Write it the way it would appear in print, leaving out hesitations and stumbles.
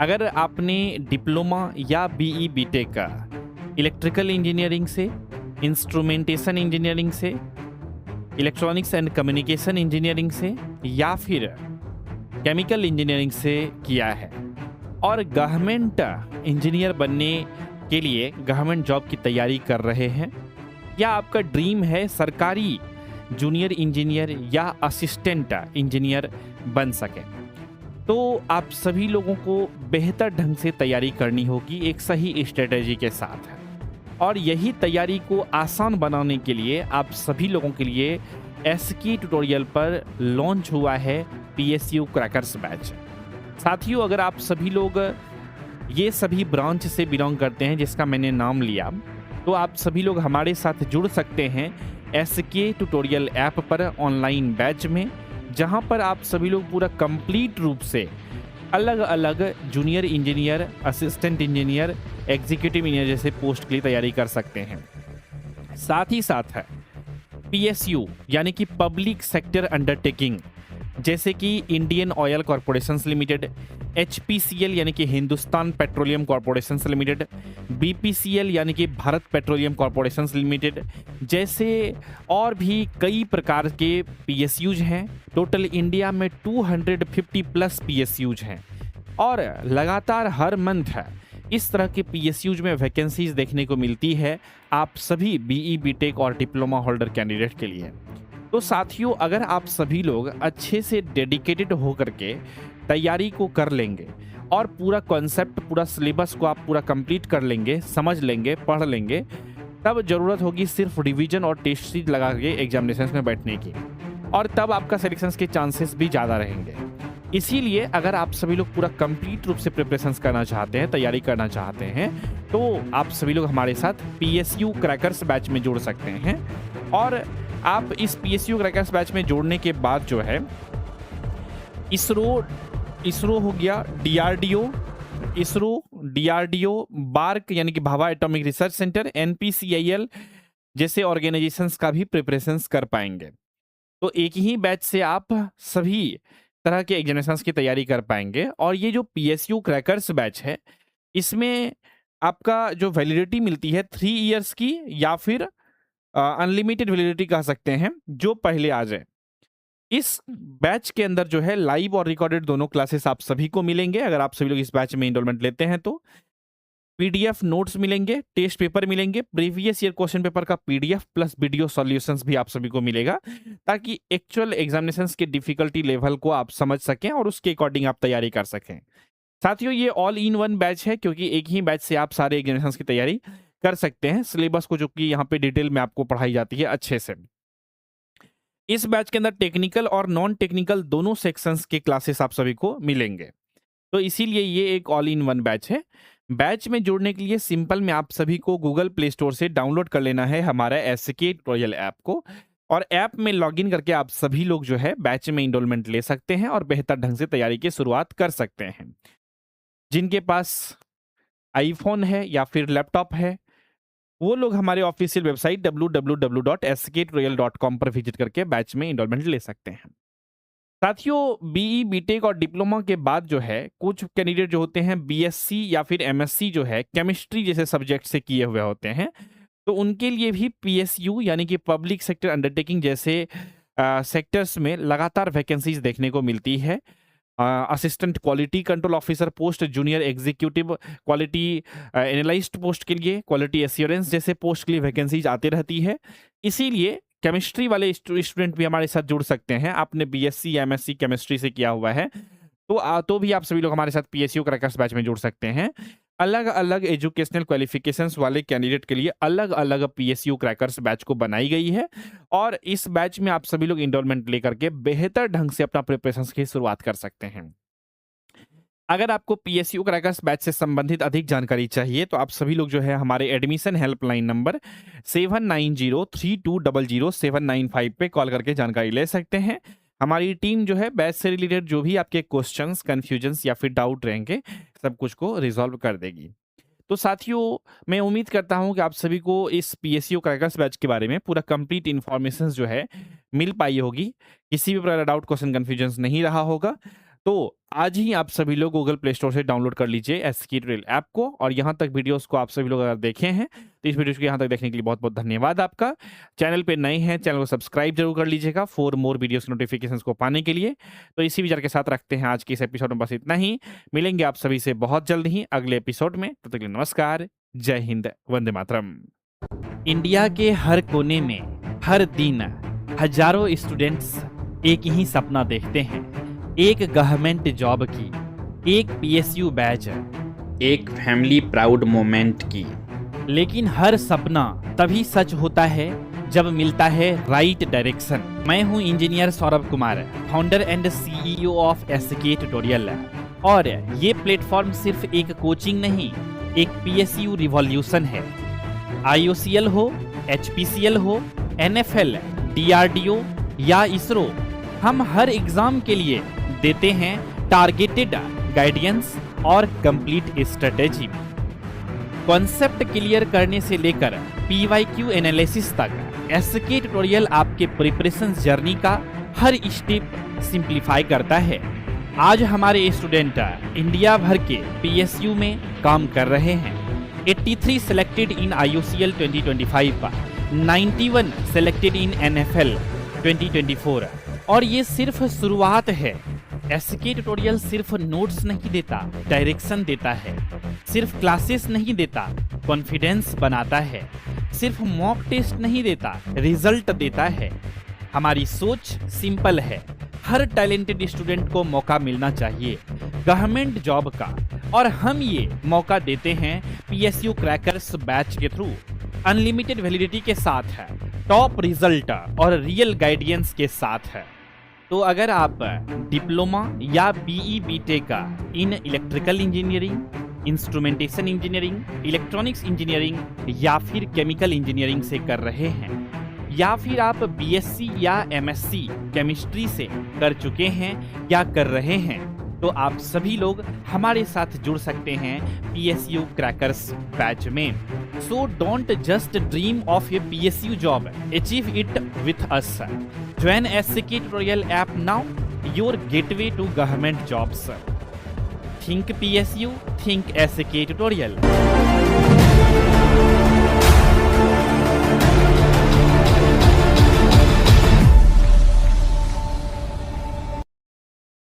अगर आपने डिप्लोमा या बीई बीटेक का इलेक्ट्रिकल इंजीनियरिंग से, इंस्ट्रूमेंटेशन इंजीनियरिंग से, इलेक्ट्रॉनिक्स एंड कम्युनिकेशन इंजीनियरिंग से या फिर केमिकल इंजीनियरिंग से किया है और गवर्नमेंट इंजीनियर बनने के लिए गवर्नमेंट जॉब की तैयारी कर रहे हैं, या आपका ड्रीम है सरकारी जूनियर इंजीनियर या असिस्टेंट इंजीनियर बन सके, तो आप सभी लोगों को बेहतर ढंग से तैयारी करनी होगी एक सही स्ट्रेटेजी के साथ। और यही तैयारी को आसान बनाने के लिए आप सभी लोगों के लिए एसके ट्यूटोरियल पर लॉन्च हुआ है पीएसयू क्रैकर्स बैच। साथियों, अगर आप सभी लोग ये सभी ब्रांच से बिलोंग करते हैं जिसका मैंने नाम लिया, तो आप सभी लोग हमारे साथ जुड़ सकते हैं एसके ट्यूटोरियल ऐप पर ऑनलाइन बैच में, जहां पर आप सभी लोग पूरा कंप्लीट रूप से अलग अलग junior engineer, assistant engineer, executive engineer जैसे पोस्ट के लिए तैयारी कर सकते हैं। साथ ही साथ है पीएसयू यानी कि पब्लिक सेक्टर अंडरटेकिंग, जैसे कि Indian oil corporation limited, HPCL यानी कि Hindustan petroleum corporation limited, BPCL यानी कि भारत पेट्रोलियम कॉरपोरेशन लिमिटेड जैसे और भी कई प्रकार के पीएसयूज हैं। टोटल इंडिया में 250 प्लस पीएसयूज हैं और लगातार हर मंथ इस तरह के पीएसयूज में वैकेंसीज देखने को मिलती है आप सभी बीई बीटेक और डिप्लोमा होल्डर कैंडिडेट के लिए। तो साथियों, अगर आप सभी लोग अच्छे से डेडिकेटेड होकर के तैयारी को कर लेंगे और पूरा कॉन्सेप्ट, पूरा सिलेबस को आप पूरा कंप्लीट कर लेंगे, समझ लेंगे, पढ़ लेंगे, तब जरूरत होगी सिर्फ रिवीजन और टेस्ट सीरीज लगा के एग्जामिनेशन में बैठने की, और तब आपका सिलेक्शन के चांसेस भी ज़्यादा रहेंगे। इसीलिए अगर आप सभी लोग पूरा कंप्लीट रूप से प्रिपरेशन करना चाहते हैं, तैयारी करना चाहते हैं, तो आप सभी लोग हमारे साथ पीएसयू क्रैकर्स बैच में जुड़ सकते हैं। और आप इस पीएसयू क्रैकर्स बैच में जोड़ने के बाद जो है इसरो हो गया, डीआरडीओ, बार्क यानी कि Bhabha atomic research centre, NPCIL जैसे ऑर्गेनाइजेशंस का भी प्रिपरेशंस कर पाएंगे। तो एक ही बैच से आप सभी तरह के एग्जामिनेशंस की तैयारी कर पाएंगे। और ये जो पीएसयू क्रैकर्स बैच है, इसमें आपका जो वैलिडिटी मिलती है 3 इयर्स की या फिर अनलिमिटेड वैलिडिटी कह सकते हैं, जो पहले आ जाए। इस बैच के अंदर जो है लाइव और रिकॉर्डेड दोनों क्लासेस आप सभी को मिलेंगे अगर आप सभी लोग इस बैच में इनरोलमेंट लेते हैं। तो पीडीएफ नोट्स मिलेंगे, टेस्ट पेपर मिलेंगे, प्रीवियस ईयर क्वेश्चन पेपर का पीडीएफ प्लस वीडियो सॉल्यूशंस भी आप सभी को मिलेगा, ताकि एक्चुअल एग्जामिनेशंस के डिफिकल्टी लेवल को आप समझ सकें और उसके अकॉर्डिंग आप तैयारी कर सकें। साथियों, ये ऑल इन वन बैच है, क्योंकि एक ही बैच से आप सारे एग्जामिनेशंस की तैयारी कर सकते हैं, सिलेबस को जो कि यहाँ पे डिटेल में आपको पढ़ाई जाती है अच्छे से। इस बैच के अंदर टेक्निकल और नॉन टेक्निकल दोनों सेक्शंस के क्लासेस आप सभी को मिलेंगे, तो इसीलिए ये एक ऑल इन वन बैच है। बैच में जुड़ने के लिए सिंपल में आप सभी को गूगल प्ले स्टोर से डाउनलोड कर लेना है हमारा एसके ट्यूटोरियल ऐप को, और ऐप में लॉगिन करके आप सभी लोग जो है बैच में इनरोलमेंट ले सकते हैं और बेहतर ढंग से तैयारी की शुरुआत कर सकते हैं। जिनके पास आईफोन है या फिर लैपटॉप है, वो लोग हमारे ऑफिशियल वेबसाइट www.sktutorial.com पर विजिट करके बैच में इनरोलमेंट ले सकते हैं। साथियों, बीई बीटेक और डिप्लोमा के बाद जो है कुछ कैंडिडेट जो होते हैं बीएससी या फिर एमएससी जो है केमिस्ट्री जैसे सब्जेक्ट से किए हुए होते हैं, तो उनके लिए भी पीएसयू यानी कि पब्लिक सेक्टर अंडरटेकिंग जैसे सेक्टर्स में लगातार वैकेंसीज देखने को मिलती है। Assistant quality control officer post, junior executive quality analyst post के लिए, क्वालिटी एश्योरेंस जैसे पोस्ट के लिए वैकेंसीज आती रहती है। इसीलिए केमिस्ट्री वाले स्टूडेंट भी हमारे साथ जुड़ सकते हैं। आपने बीएससी या एमएससी केमिस्ट्री से किया हुआ है तो भी आप सभी लोग हमारे साथ पीएसयू क्रैकर्स बैच में जुड़ सकते हैं। अलग अलग एजुकेशनल क्वालिफिकेशंस वाले कैंडिडेट के लिए अलग अलग पीएसयू क्रैकर्स बैच को बनाई गई है, और इस बैच में आप सभी लोग इनरोलमेंट लेकर के बेहतर ढंग से अपना प्रिपरेशन की शुरुआत कर सकते हैं। अगर आपको पीएसयू क्रैकर्स बैच से संबंधित अधिक जानकारी चाहिए, तो आप सभी लोग जो है हमारे एडमिशन हेल्पलाइन नंबर 7903200795 पे कॉल करके जानकारी ले सकते हैं। हमारी टीम जो है बैच से रिलेटेड जो भी आपके क्वेश्चंस, कंफ्यूजन्स या फिर डाउट रहेंगे, सब कुछ को रिजॉल्व कर देगी। तो साथियों, मैं उम्मीद करता हूं कि आप सभी को इस पीएसयू क्रैकर्स बैच के बारे में पूरा कंप्लीट इन्फॉर्मेशन जो है मिल पाई होगी, किसी भी प्रकार का डाउट, क्वेश्चन, कंफ्यूजन्स नहीं रहा होगा। तो आज ही आप सभी लोग गूगल प्ले स्टोर से डाउनलोड कर लीजिए एसके ट्यूटोरियल ऐप को। और यहाँ तक वीडियोस को आप सभी लोग अगर देखे हैं तो इस वीडियो को यहाँ तक देखने के लिए बहुत बहुत धन्यवाद आपका। चैनल पे नए हैं, चैनल को सब्सक्राइब जरूर कर लीजिएगा फॉर मोर वीडियोस नोटिफिकेशंस को पाने के लिए। तो इसी विचार के साथ रखते हैं आज के इस एपिसोड में बस इतना ही। मिलेंगे आप सभी से बहुत जल्द ही अगले एपिसोड में। तब तक के लिए नमस्कार, जय हिंद, वंदे मातरम। इंडिया के हर कोने में हर दिन हजारों स्टूडेंट्स एक ही सपना देखते हैं, एक गवर्नमेंट जॉब की, एक पीएसयू बैच, एक फैमिली प्राउड मोमेंट की। लेकिन हर सपना तभी सच होता है जब मिलता है राइट डायरेक्शन। मैं हूं engineer Saurabh Kumar, founder and CEO of SK tutorial. और ये प्लेटफॉर्म सिर्फ एक कोचिंग नहीं, एक पीएसयू रिवॉल्यूशन है। IOCL हो, HPCL हो, NFL, DRDO या इसरो, हम हर एग्जाम के लिए देते हैं टारगेटेड गाइडेंस और कंप्लीट स्ट्रेटेजी। कॉन्सेप्ट क्लियर करने से लेकर PYQ एनालिसिस तक एसके ट्यूटोरियल आपके प्रिपरेशन जर्नी का हर स्टेप सिंप्लीफाई करता है। आज हमारे स्टूडेंट इंडिया भर के PSU में काम कर रहे हैं। 83 selected in IOCL 2025, 91 selected in NFL 2024। और ये सिर्फ शुरुआत है। एसके ट्यूटोरियल सिर्फ नोट्स नहीं देता, डायरेक्शन देता है। सिर्फ क्लासेस नहीं देता, कॉन्फिडेंस बनाता है। सिर्फ मॉक टेस्ट नहीं देता, रिजल्ट देता है। हमारी सोच सिंपल है, हर टैलेंटेड स्टूडेंट को मौका मिलना चाहिए गवर्नमेंट जॉब का। और हम ये मौका देते हैं पीएसयू क्रैकर्स बैच के थ्रू, अनलिमिटेड वैलिडिटी के साथ है, टॉप रिजल्ट और रियल गाइडेंस के साथ है। तो अगर आप डिप्लोमा या BE BTech in electrical engineering, instrumentation engineering, electronics engineering या फिर केमिकल इंजीनियरिंग से कर रहे हैं, या फिर आप BSc या MSc केमिस्ट्री से कर चुके हैं या कर रहे हैं, तो आप सभी लोग हमारे साथ जुड़ सकते हैं PSU क्रैकर्स बैच में। So don't just dream of a PSU job, achieve it with us. Join SK tutorial app now, your gateway to government jobs. Think PSU, think SK tutorial.